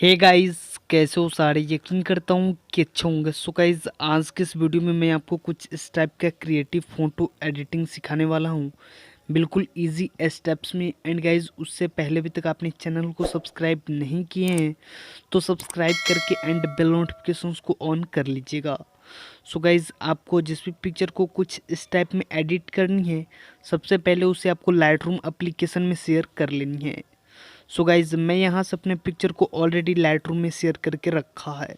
Hey guys, कैसे हो सारे। यकीन करता हूँ कि अच्छे होंगे। सो गाइस, आज के इस वीडियो में मैं आपको कुछ इस टाइप का क्रिएटिव फ़ोटो एडिटिंग सिखाने वाला हूँ, बिल्कुल इजी स्टेप्स में। एंड गाइस, उससे पहले भी तक आपने चैनल को सब्सक्राइब नहीं किए हैं तो सब्सक्राइब करके एंड बेल नोटिफिकेशंस को ऑन कर लीजिएगा। सो गाइस, आपको जिस भी पिक्चर को कुछ इस टाइप में एडिट करनी है, सबसे पहले उसे आपको लाइटरूम एप्लीकेशन में शेयर कर लेनी है। सो गाइज, मैं यहाँ से अपने पिक्चर को ऑलरेडी लाइटरूम में शेयर करके रखा है।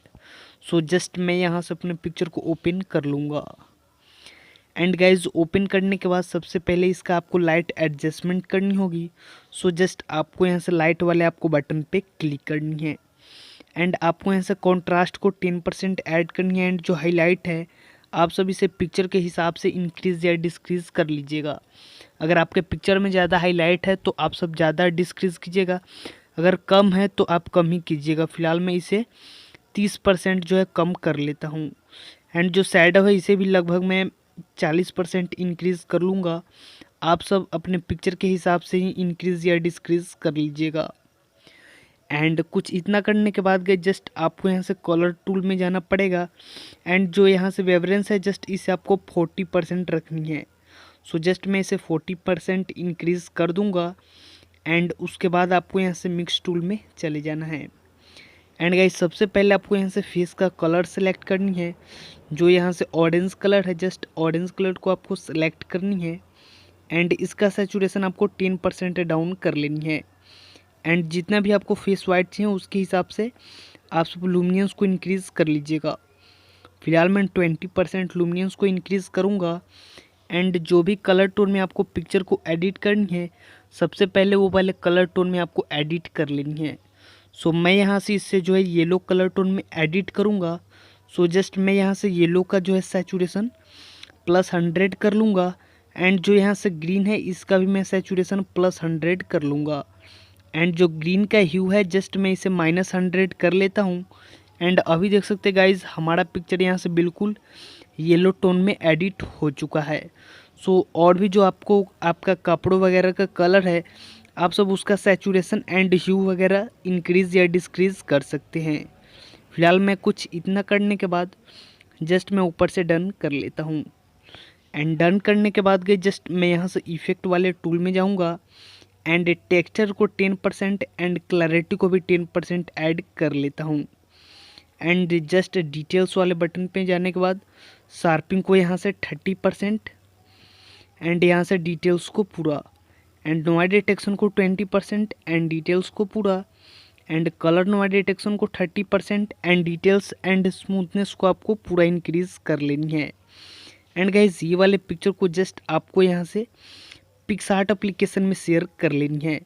सो जस्ट मैं यहाँ से अपने पिक्चर को ओपन कर लूँगा। एंड गाइज, ओपन करने के बाद सबसे पहले इसका आपको लाइट एडजस्टमेंट करनी होगी। सो जस्ट आपको यहाँ से लाइट वाले आपको बटन पे क्लिक करनी है। एंड आपको यहाँ से कॉन्ट्रास्ट को 10% ऐड करनी है। एंड जो हाईलाइट है, आप सब इसे पिक्चर के हिसाब से इंक्रीज़ या डिस्क्रीज़ कर लीजिएगा। अगर आपके पिक्चर में ज़्यादा हाईलाइट है तो आप सब ज़्यादा डिस्क्रीज़ कीजिएगा, अगर कम है तो आप कम ही कीजिएगा। फिलहाल मैं इसे 30% जो है कम कर लेता हूँ। एंड जो शैडो है, इसे भी लगभग मैं 40% इंक्रीज़ कर लूँगा। आप सब अपने पिक्चर के हिसाब से ही इंक्रीज़ या डिस्क्रीज़ कर लीजिएगा। एंड कुछ इतना करने के बाद गए जस्ट आपको यहाँ से कलर टूल में जाना पड़ेगा। एंड जो यहाँ से वेवरेंस है, जस्ट इसे आपको 40% रखनी है। सो जस्ट मैं इसे 40% इंक्रीज़ कर दूंगा। एंड उसके बाद आपको यहाँ से मिक्स टूल में चले जाना है। एंड गाइस, सबसे पहले आपको यहाँ से फेस का कलर सेलेक्ट करनी है। जो यहाँ से ऑरेंज कलर है, जस्ट ऑरेंज कलर को आपको सेलेक्ट करनी है। एंड इसका सैचुरेशन आपको 10% डाउन कर लेनी है। एंड जितना भी आपको फेस वाइट चाहिए उसके हिसाब से आप सब लुमिनेंस को इंक्रीज़ कर लीजिएगा। फिलहाल मैं 20% लुमिनेंस को इंक्रीज़ करूँगा। एंड जो भी कलर टोन में आपको पिक्चर को एडिट करनी है, सबसे पहले वो वाले कलर टोन में आपको एडिट कर लेनी है। सो मैं यहाँ से इससे जो है येलो कलर टोन में एडिट करूँगा। सो जस्ट मैं यहाँ से येलो का जो है सैचुरेशन +100 कर लूँगा। एंड जो यहाँ से ग्रीन है, इसका भी मैं सैचुरेशन +100 कर लूँगा। एंड जो ग्रीन का ह्यू है, जस्ट मैं इसे -100 कर लेता हूँ। एंड अभी देख सकते हैं गाइज, हमारा पिक्चर यहाँ से बिल्कुल येलो टोन में एडिट हो चुका है। सो और भी जो आपको आपका कपड़ों वगैरह का कलर है, आप सब उसका सैचुरेशन एंड ह्यू वगैरह इंक्रीज़ या डिस्क्रीज़ कर सकते हैं। फिलहाल मैं कुछ इतना करने के बाद जस्ट मैं ऊपर से डन कर लेता हूँ। एंड डन करने के बाद गई जस्ट मैं यहाँ से इफ़ेक्ट वाले टूल में जाऊँगा। एंड टेक्सचर को 10% एंड क्लैरिटी को भी 10% ऐड कर लेता हूँ। एंड जस्ट डिटेल्स वाले बटन पे जाने के बाद शार्पिंग को यहाँ से 30% एंड यहाँ से डिटेल्स को पूरा। एंड नोइज़ डिटेक्शन को 20% एंड डिटेल्स को पूरा। एंड कलर नोइज़ डिटेक्शन को 30% एंड डिटेल्स एंड स्मूथनेस को आपको पूरा इंक्रीज़ कर लेनी है। एंड गाइज, ये वाले पिक्चर को जस्ट आपको यहाँ से पिक्सआर्ट एप्लीकेशन में शेयर कर लेनी है।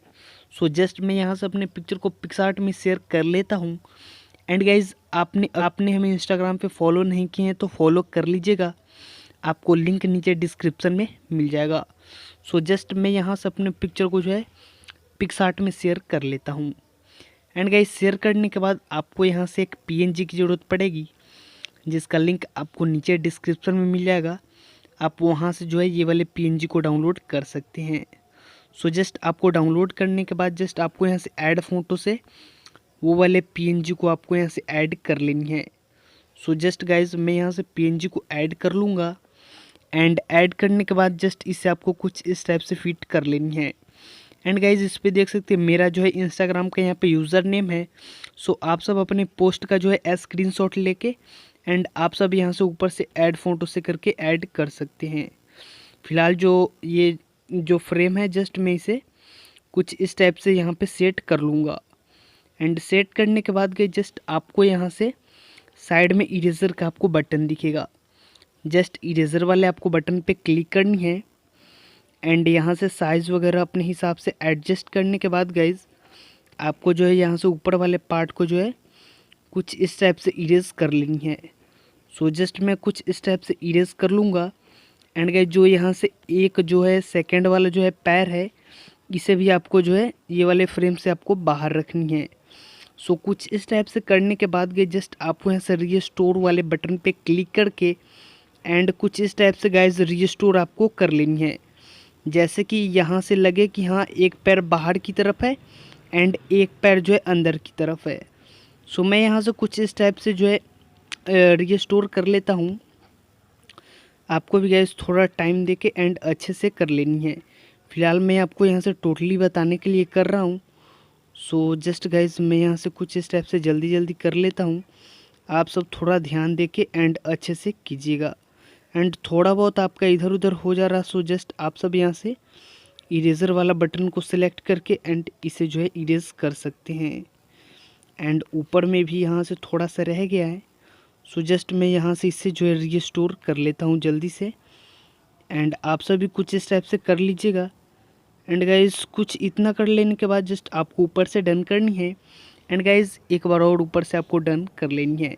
सो जस्ट मैं यहाँ से अपने पिक्चर को पिक्सआर्ट में शेयर कर लेता हूँ। एंड गाइज, आपने हमें इंस्टाग्राम पे फॉलो नहीं किए हैं तो फॉलो कर लीजिएगा, आपको लिंक नीचे डिस्क्रिप्शन में मिल जाएगा। सो जस्ट मैं यहाँ से अपने पिक्चर को जो है पिक्सआर्ट में शेयर कर लेता हूँ। एंड गाइज, शेयर करने के बाद आपको यहाँ से एक PNG की ज़रूरत पड़ेगी, जिसका लिंक आपको नीचे डिस्क्रिप्शन में मिल जाएगा। आप वहाँ से जो है ये वाले PNG को डाउनलोड कर सकते हैं। सो जस्ट आपको डाउनलोड करने के बाद जस्ट आपको यहाँ से ऐड फोटो से वो वाले PNG को आपको यहाँ से ऐड कर लेनी है। सो जस्ट गाइज, मैं यहाँ से PNG को ऐड कर लूँगा। एंड ऐड करने के बाद जस्ट इसे आपको कुछ इस टाइप से फिट कर लेनी है। एंड गाइज, इस पे देख सकते हैं मेरा जो है इंस्टाग्राम का यहाँ पे यूज़र नेम है। सो आप सब अपने पोस्ट का जो है स्क्रीनशॉट लेके एंड आप सब यहाँ से ऊपर से ऐड फोटो से करके ऐड कर सकते हैं। फिलहाल ये जो फ्रेम है, जस्ट मैं इसे कुछ इस टाइप से यहाँ पे सेट कर लूँगा। एंड सेट करने के बाद गए जस्ट आपको यहाँ से साइड में इरेज़र का आपको बटन दिखेगा, जस्ट इरेज़र वाले आपको बटन पे क्लिक करनी है। एंड यहाँ से साइज़ वगैरह अपने हिसाब से एडजस्ट करने के बाद गाइज, आपको जो है यहाँ से ऊपर वाले पार्ट को जो है कुछ इस टाइप से इरेज़ कर लेनी है। सो जस्ट मैं कुछ इस टाइप से इरेज़ कर लूँगा। एंड गाइज, जो यहाँ से एक जो है सेकंड वाला जो है पैर है, इसे भी आपको जो है ये वाले फ्रेम से आपको बाहर रखनी है। सो कुछ इस टाइप से करने के बाद गए जस्ट आपको यहाँ से रीस्टोर वाले बटन पे क्लिक करके एंड कुछ इस टाइप से गाइज रीस्टोर आपको कर लेनी है। जैसे कि यहाँ से लगे कि हाँ, एक पैर बाहर की तरफ है एंड एक पैर जो है अंदर की तरफ है। सो मैं यहाँ से कुछ इस टाइप से जो है रिस्टोर कर लेता हूँ। आपको भी गाइस थोड़ा टाइम दे के एंड अच्छे से कर लेनी है। फ़िलहाल मैं आपको यहाँ से टोटली बताने के लिए कर रहा हूँ। सो जस्ट गाइस मैं यहाँ से कुछ इस टाइप से जल्दी जल्दी कर लेता हूँ। आप सब थोड़ा ध्यान दे के एंड अच्छे से कीजिएगा। एंड थोड़ा बहुत आपका इधर उधर हो जा रहा, सो जस्ट आप सब यहाँ से इरेज़र वाला बटन को सिलेक्ट करके एंड इसे जो है इरेज़ कर सकते हैं। एंड ऊपर में भी यहाँ से थोड़ा सा रह गया है, सो जस्ट मैं यहाँ से इसे जो है रिस्टोर कर लेता हूँ जल्दी से। एंड आप सभी कुछ इस टाइप से कर लीजिएगा। एंड गाइज़ कुछ इतना कर लेने के बाद जस्ट आपको ऊपर से डन करनी है। एंड गाइज़ एक बार और ऊपर से आपको डन कर लेनी है।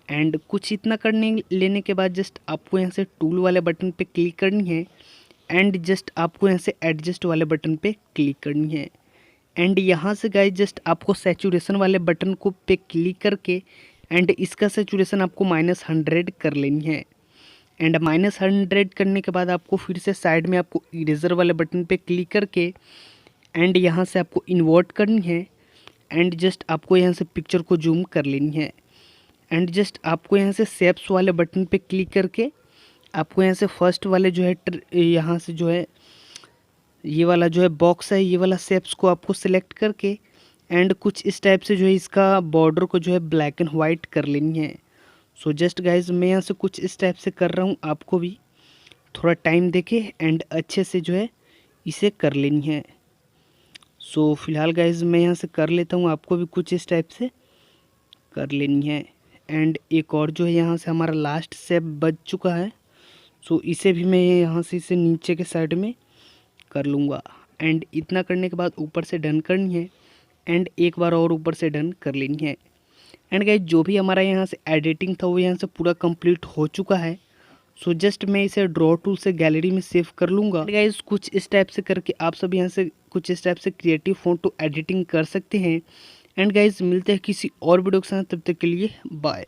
एंड कुछ इतना करने लेने के बाद जस्ट आपको यहाँ से टूल वाले बटन पे क्लिक करनी है। एंड जस्ट आपको यहाँ से एडजस्ट वाले बटन पे क्लिक करनी है। एंड यहाँ से गाइज जस्ट आपको सैचुरेशन वाले बटन को पे क्लिक करके एंड इसका सैचुरेशन आपको -100 कर लेनी है। एंड -100 करने के बाद आपको फिर से साइड में आपको इरेज़र वाले बटन पे क्लिक करके एंड यहाँ से आपको इन्वर्ट करनी है। एंड जस्ट आपको यहाँ से पिक्चर को जूम कर लेनी है। एंड जस्ट आपको यहाँ से शेप्स वाले बटन पे क्लिक करके आपको यहाँ से फर्स्ट वाले जो है यहाँ से जो है ये वाला जो है बॉक्स है, ये वाला शेप्स को आपको सिलेक्ट करके एंड कुछ इस टाइप से जो है इसका बॉर्डर को जो है ब्लैक एंड वाइट कर लेनी है। सो जस्ट गाइज मैं यहाँ से कुछ इस टाइप से कर रहा हूँ, आपको भी थोड़ा टाइम देके एंड अच्छे से जो है इसे कर लेनी है। सो फिलहाल गाइज मैं यहाँ से कर लेता हूँ, आपको भी कुछ इस टाइप से कर लेनी है। एंड एक और जो है यहाँ से हमारा लास्ट शेप बच चुका है, सो इसे भी मैं यहाँ से इसे नीचे के साइड में कर लूँगा। एंड इतना करने के बाद ऊपर से डन करनी है एंड एक बार और ऊपर से डन कर लेनी है। एंड गाइज जो भी हमारा यहाँ से एडिटिंग था वो यहाँ से पूरा कंप्लीट हो चुका है। सो जस्ट मैं इसे ड्रॉ टूल से गैलरी में सेव कर लूँगा। गाइज कुछ इस टाइप से करके आप सब यहाँ से कुछ इस टाइप से क्रिएटिव फोटो एडिटिंग कर सकते हैं। एंड गाइज मिलते हैं किसी और वीडियो के साथ, तब तक के लिए बाय।